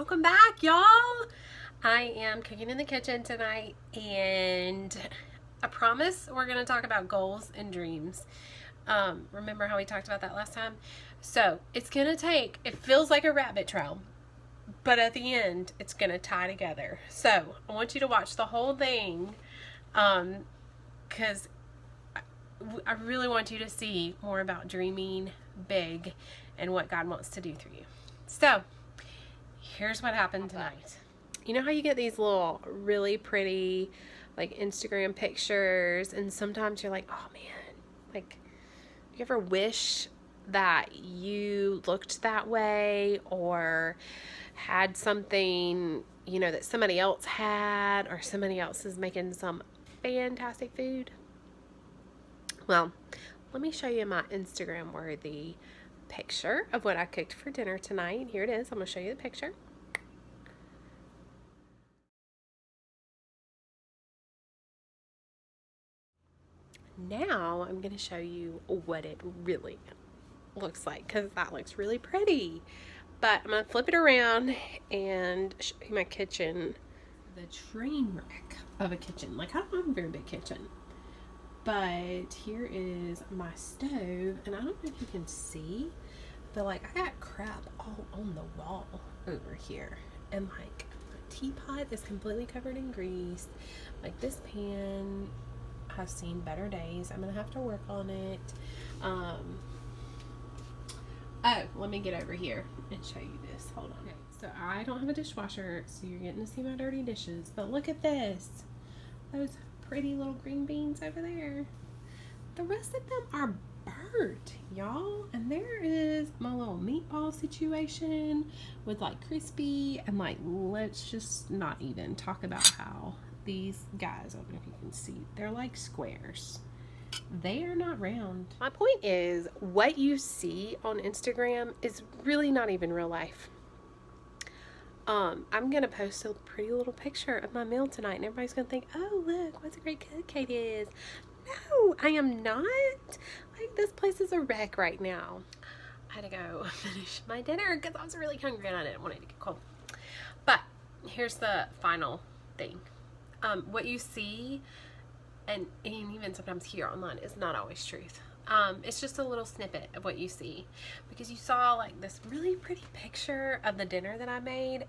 Welcome back, y'all. I am cooking in the kitchen tonight, and I promise we're going to talk about goals and dreams. Remember how we talked about that last time? So it's going to take, it feels like a rabbit trail, but at the end, it's going to tie together. So I want you to watch the whole thing, because I really want you to see more about dreaming big and what God wants to do through you. So here's what happened tonight. You know how you get these little really pretty like Instagram pictures, and sometimes you're like, oh man, like, do you ever wish that you looked that way or had something, you know, that somebody else had, or somebody else is making some fantastic food? Well, let me show you my Instagram worthy picture of what I cooked for dinner tonight. Here it is. I'm going to show you the picture. Now I'm going to show you what it really looks like, because that looks really pretty. But I'm going to flip it around and show you my kitchen. The train wreck of a kitchen. Like, I don't have a very big kitchen. But here is my stove, and I don't know if you can see, but like I got crap all on the wall over here. And like my teapot is completely covered in grease. Like this pan has seen better days. I'm gonna have to work on it. Oh, let me get over here and show you this. Hold on. Okay, so I don't have a dishwasher, so you're getting to see my dirty dishes. But look at this. Those pretty little green beans over there. The rest of them are burnt, y'all. And there is my little meatball situation with like crispy, and like, let's just not even talk about how these guys, I don't know if you can see, they're like squares. They are not round. My point is, what you see on Instagram is really not even real life. I'm gonna post a pretty little picture of my meal tonight, and everybody's gonna think, oh look, what a great cook Kate is. No, I am not. Like, this place is a wreck right now. I had to go finish my dinner because I was really hungry and I didn't want it to get cold. But here's the final thing. What you see and even sometimes hear online is not always truth. It's just a little snippet of what you see, because you saw like this really pretty picture of the dinner that I made.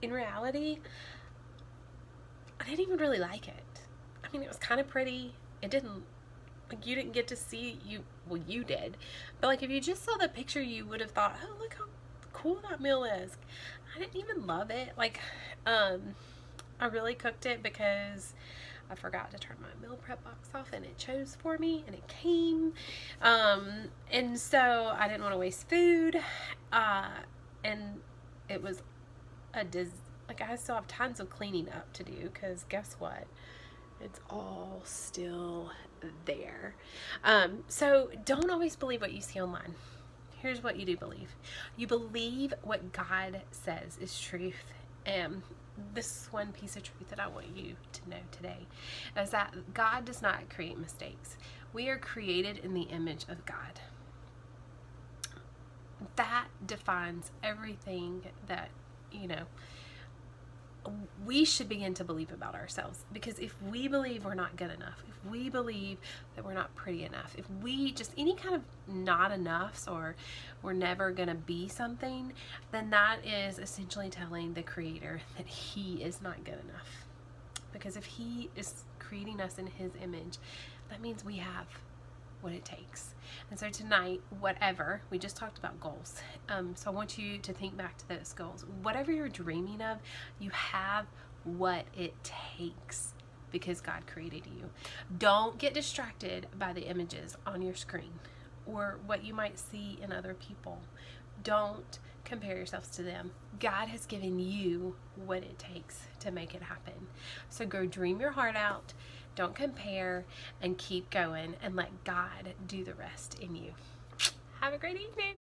In reality, I didn't even really like it. I mean, it was kind of pretty. It didn't, like, you didn't get to see, well, you did, but like if you just saw the picture, you would have thought, oh, look how cool that meal is. I didn't even love it. Like, I really cooked it because I forgot to turn my meal prep box off, and it chose for me, and it came. And so I didn't want to waste food. And it was like, I still have tons of cleaning up to do, because guess what? It's all still there. So don't always believe what you see online. Here's what you do believe. You believe what God says is truth. This is one piece of truth that I want you to know today, is that God does not create mistakes. We are created in the image of God. That defines everything that, you know, we should begin to believe about ourselves. Because if we believe we're not good enough, if we believe that we're not pretty enough, if we just any kind of not enoughs, or we're never gonna be something, then that is essentially telling the Creator that He is not good enough. Because if He is creating us in His image, that means we have what it takes. And so tonight, whatever, we just talked about goals. So I want you to think back to those goals. Whatever you're dreaming of, you have what it takes, because God created you. Don't get distracted by the images on your screen or what you might see in other people. Don't compare yourselves to them. God has given you what it takes to make it happen. So go dream your heart out. Don't compare, and keep going, and let God do the rest in you. Have a great evening.